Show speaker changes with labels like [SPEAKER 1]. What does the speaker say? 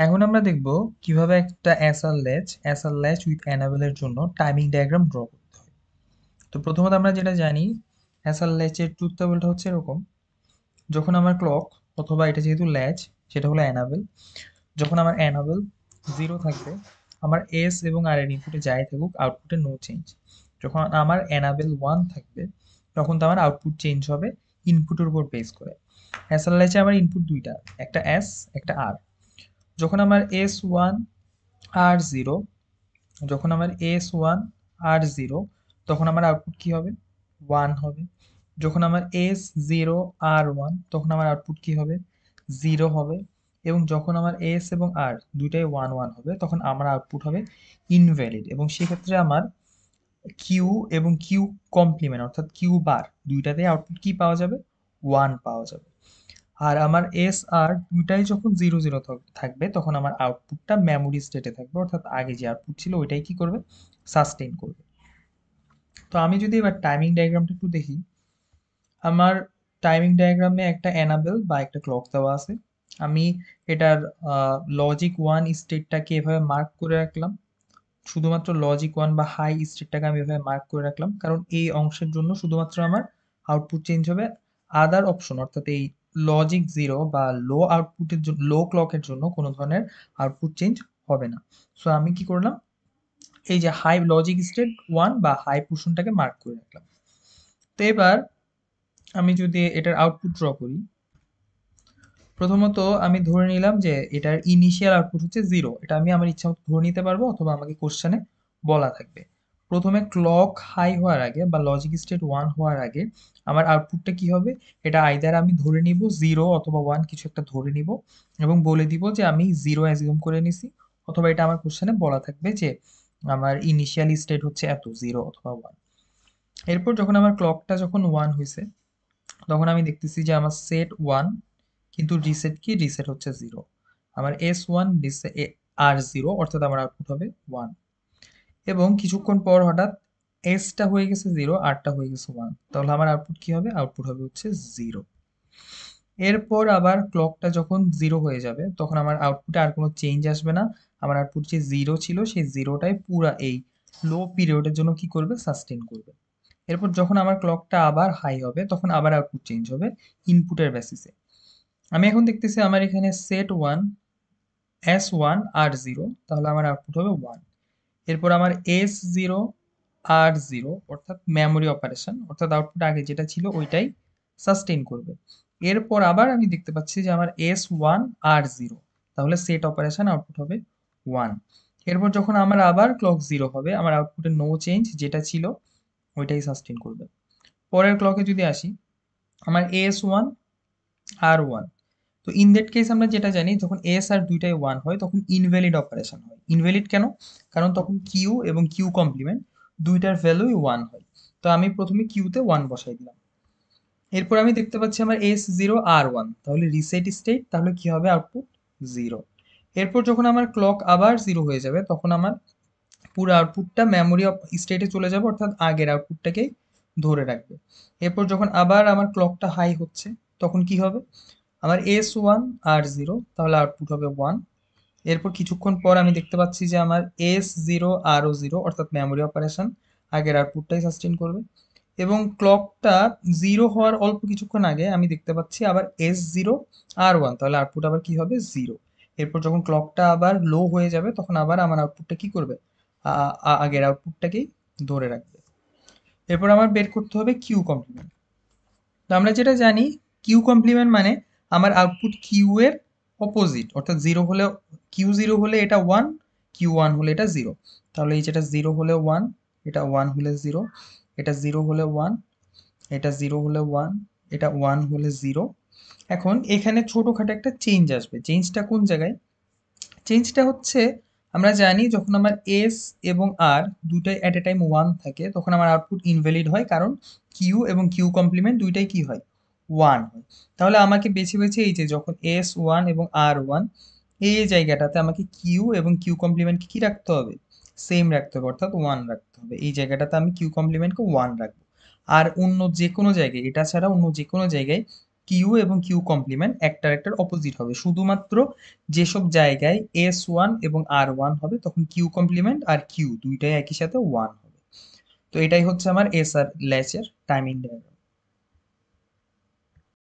[SPEAKER 1] এখন আমরা দেখব কিভাবে একটা এসআর ল্যাচ উইথ এনাবেলের জন্য টাইমিং ডায়াগ্রাম ড্র করতে হয়। তো প্রথমত আমরা যেটা জানি, এসআর ল্যাচের ট্রুথ টেবলটা হচ্ছে এরকম। যখন আমার ক্লক অথবা এটা যেহেতু ল্যাচ, সেটা হলো এনাবেল, যখন আমার এনাবেল 0 থাকবে, আমার এস এবং আর এর ইনপুটে যাই থাকুক আউটপুটে নো চেঞ্জ। যখন আমার এনাবেল 1 থাকবে, তখন তো আমার আউটপুট চেঞ্জ হবে ইনপুটের উপর বেস করে। এসআর ল্যাচে আমার ইনপুট দুইটা, একটা এস, একটা আর। যখন আমার এস ওয়ান আর জিরো, যখন আমার এস ওয়ান আর জিরো, তখন আমার আউটপুট কি হবে? ওয়ান হবে। যখন আমার এস জিরো আর ওয়ান, তখন আমার আউটপুট কি হবে? জিরো হবে। এবং যখন আমার এস এবং আর দুইটাই ওয়ান ওয়ান হবে, তখন আমার আউটপুট হবে ইনভ্যালিড। এবং সেক্ষেত্রে আমার কিউ এবং কিউ কমপ্লিমেন্ট অর্থাৎ কিউ বার দুইটাতেই আউটপুট কি পাওয়া যাবে? ওয়ান পাওয়া যাবে। আর আমার এস আর দুইটাই যখন জিরো জিরো থাকবে, তখন আমার আউটপুটটা মেমোরি স্টেটে থাকবে, অর্থাৎ আগে যে আউটপুট ছিল ওইটাই কি করবে? সাস্টেইন করবে। তো আমি যদি এবার টাইমিং ডায়াগ্রামটা একটু দেখি, আমার টাইমিং ডায়াগ্রামে একটা এনাবেল বা একটা ক্লক দেওয়া আছে। আমি এটার লজিক ওয়ান স্টেটটাকে এভাবে মার্ক করে রাখলাম। শুধুমাত্র লজিক ওয়ান বা হাই স্টেটটাকে আমি এভাবে মার্ক করে রাখলাম, কারণ এই অংশের জন্য শুধুমাত্র আমার আউটপুট চেঞ্জ হবে। আদার অপশন অর্থাৎ এই লজিক জিরো বা লো আউটপুটের জন্য, লো ক্লকের জন্য কোনো ধরনের আউটপুট চেঞ্জ হবে না। সো আমি কি করলাম, এই যে হাই লজিক স্টেট ওয়ান বা হাই পোর্শনটাকে মার্ক করে রাখলাম। তো এবার আমি যদি এটার আউটপুট ড্র করি, প্রথমত আমি ধরে নিলাম যে এটার ইনিশিয়াল আউটপুট হচ্ছে জিরো। এটা আমি আমার ইচ্ছা মতো ধরে নিতে পারবো, অথবা আমাকে কোশ্চেনে বলা থাকবে। প্রথমে ক্লক হাই হওয়ার আগে বা লজিক স্টেট ওয়ান হওয়ার আগে আমার আউটপুটটা কি হবে? এটা আইদার আমি ধরে নিব জিরো অথবা ওয়ান, কিছু একটা ধরে নিব এবং বলে দিব যে আমি জিরো অ্যাজিউম করে নিছি, অথবা এটা আমার কোশ্চেনে বলা থাকবে যে আমার ইনিশিয়াল স্টেট হচ্ছে এত, জিরো অথবা ওয়ান। এরপর যখন আমার ক্লকটা যখন ওয়ান হয়েছে, তখন আমি দেখতেছি যে আমার সেট ওয়ান, কিন্তু রিসেট কি? রিসেট হচ্ছে জিরো। আমার এস ওয়ান আর জিরো, অর্থাৎ আমার আউটপুট হবে ওয়ান। এবং কিছুক্ষণ পর হঠাৎ এসটা হয়ে গেছে জিরো, আরটা হয়ে গেছে ওয়ান, তাহলে আমার আউটপুট কি হবে? আউটপুট হবে হচ্ছে জিরো। এরপর আবার ক্লকটা যখন জিরো হয়ে যাবে, তখন আমার আউটপুটে আর কোনো চেঞ্জ আসবে না। আমার আউটপুট যে জিরো ছিল, সেই জিরোটাই পুরা এই লো পিরিয়ডের জন্য কি করবে? সাস্টেন করবে। এরপর যখন আমার ক্লকটা আবার হাই হবে, তখন আবার আউটপুট চেঞ্জ হবে ইনপুটের বেসিসে। আমি এখন দেখতেছি আমার এখানে সেট ওয়ান, এস ওয়ান আর জিরো, তাহলে আমার আউটপুট হবে ওয়ান। এরপর আমার এস জিরো আর জিরো, অর্থাৎ মেমোরি অপারেশন, অর্থাৎ আউটপুট আগে যেটা ছিল ওইটাই সাস্টেইন করবে। এরপর আবার আমি দেখতে পাচ্ছি যে আমার এস ওয়ান আর জিরো, তাহলে সেট অপারেশন, আউটপুট হবে ওয়ান। এরপর যখন আমার আবার ক্লক জিরো হবে, আমার আউটপুটে নো চেঞ্জ যেটা ছিল ওইটাই সাস্টেইন করবে। পরের ক্লকে যদি আসি, আমার এস ওয়ান আর ওয়ান। তো ইন দ্যাট কেস আমরা যেটা জানি, যখন এস আর দুইটাই ওয়ান হয়, তখন ইনভ্যালিড অপারেশন হয়। ইনভ্যালিড কেন? কারণ তখন কিউ এবং কিউ কমপ্লিমেন্ট দুইটার ভ্যালুই ওয়ান হয়। তো আমি প্রথমে কিউতে ওয়ান বসাই দিলাম। এরপর আমি দেখতে পাচ্ছি আমার এস জিরো আর ওয়ান, তাহলে রিসেট স্টেট, তাহলে কি হবে? Output zero. এরপর যখন আমার ক্লক আবার জিরো হয়ে যাবে, তখন আমার পুরো আউটপুটটা মেমোরি স্টেটে চলে যাবে, অর্থাৎ আগের আউটপুটটাকেই ধরে রাখবে। এরপর যখন আবার আমার ক্লকটা হাই হচ্ছে, তখন কি হবে? আমার এস ওয়ান আর জিরো, তাহলে আউটপুট হবে ওয়ান। এরপর কিছুক্ষণ পর আমি দেখতে পাচ্ছি যে আমার এস জিরো আরও জিরো, অর্থাৎ মেমোরি অপারেশন আগের আউটপুটটাই সাস্টেন করবে। এবং ক্লকটা জিরো হওয়ার অল্প কিছুক্ষণ আগে আমি দেখতে পাচ্ছি আবার এস জিরো আর ওয়ান, তাহলে আউটপুট আবার কি হবে? জিরো। এরপর যখন ক্লকটা আবার লো হয়ে যাবে, তখন আবার আমার আউটপুটটা কি করবে? আগের আউটপুটটাকেই ধরে রাখবে। এরপর আমার বের করতে হবে কিউ কমপ্লিমেন্ট। তো আমরা যেটা জানি, কিউ কমপ্লিমেন্ট মানে আমার আউটপুট কিউ এর অপোজিট, অর্থাৎ জিরো হলে, কিউ জিরো হলে এটা ওয়ান, কিউ ওয়ান হলে এটা জিরো। তাহলে এই যেটা জিরো হলে ওয়ান, এটা ওয়ান হলে জিরো, এটা জিরো হলে ওয়ান, এটা জিরো হলে ওয়ান, এটা ওয়ান হলে জিরো। এখন এখানে ছোটোখাটো একটা চেঞ্জ আসবে। চেঞ্জটা কোন জায়গায়? চেঞ্জটা হচ্ছে, আমরা জানি যখন আমার এস এবং আর দুটাই অ্যাট এ টাইম ওয়ান থাকে, তখন আমার আউটপুট ইনভ্যালিড হয়, কারণ কিউ এবং কিউ কমপ্লিমেন্ট দুইটাই কি হয়? ওয়ান হয়। তাহলে আমাকে বেছে বেছে এই যে যখন এস ওয়ান এবং আর ওয়ান, এই জায়গাটাতে আমাকে কিউ এবং কিউ কমপ্লিমেন্টকে কি রাখতে হবে? সেম রাখতে হবে, অর্থাৎ ওয়ান রাখতে হবে। এই জায়গাটাতে আমি কিউ কমপ্লিমেন্টকে ওয়ান রাখবো। আর অন্য যে কোনো জায়গায়, এটা ছাড়া অন্য যে কোনো জায়গায় কিউ এবং কিউ কমপ্লিমেন্ট একটার একটার অপোজিট হবে, শুধুমাত্র যেসব জায়গায় S1 এবং R1 হবে তখন কিউ কমপ্লিমেন্ট আর কিউ দুইটাই একই সাথে 1 হবে। তো এটাই হচ্ছে আমার এসআর ল্যাচের টাইমিং ডায়াগ্রাম।